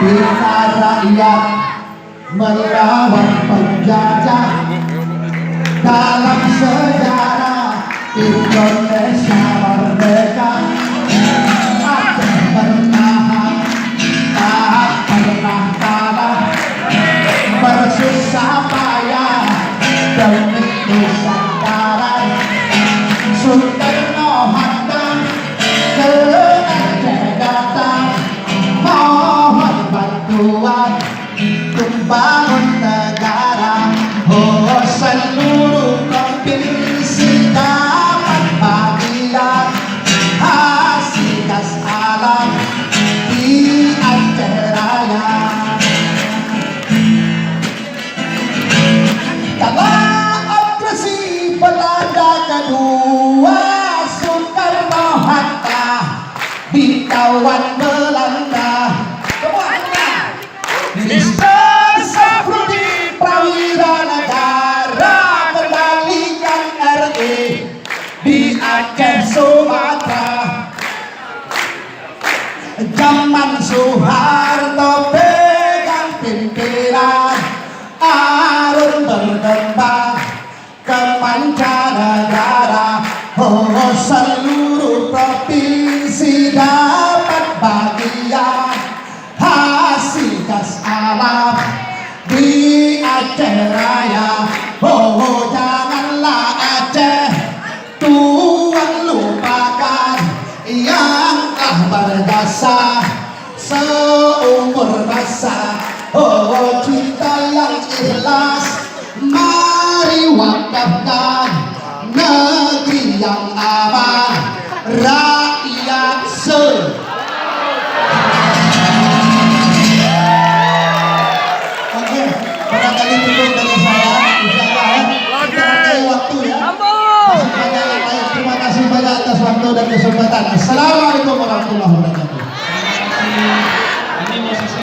Kita rakyat melawan penjajah. Dalam sejarah Indonesia merdeka, Aceh bertahan, tak pernah kalah, bersusah payah demi Nusantara. Soekarno Hatta ke Aceh datang, mohon bantuan untuk bangun negara. Oh, seluruh provinsi dapat bagian hasil gas alam di Aceh Raya. Kala operasi Belanda kedua, Soekarno Hatta ditawan Belanda. Minister Safrudin Prawira Negara kembalikan RI di Aceh Sumatera. Zaman Soeharto pegang pimpinan, Arun berkembang ke mancanegara. Oh, seluruh provinsi dapat bagian hasil gas alam di Aceh Raya. Oh, janganlah Aceh Tuhan lupakan yang telah berjasa seumur masa. Oh, cinta yang ikhlas mari wakafkan negeri yang aman, rakyat Oke, barangkali cukup dari saya. Insyaallah kita pakai waktu ya. Terima kasih banyak atas waktu dan kesempatan. Assalamualaikum warahmatullahi wabarakatuh.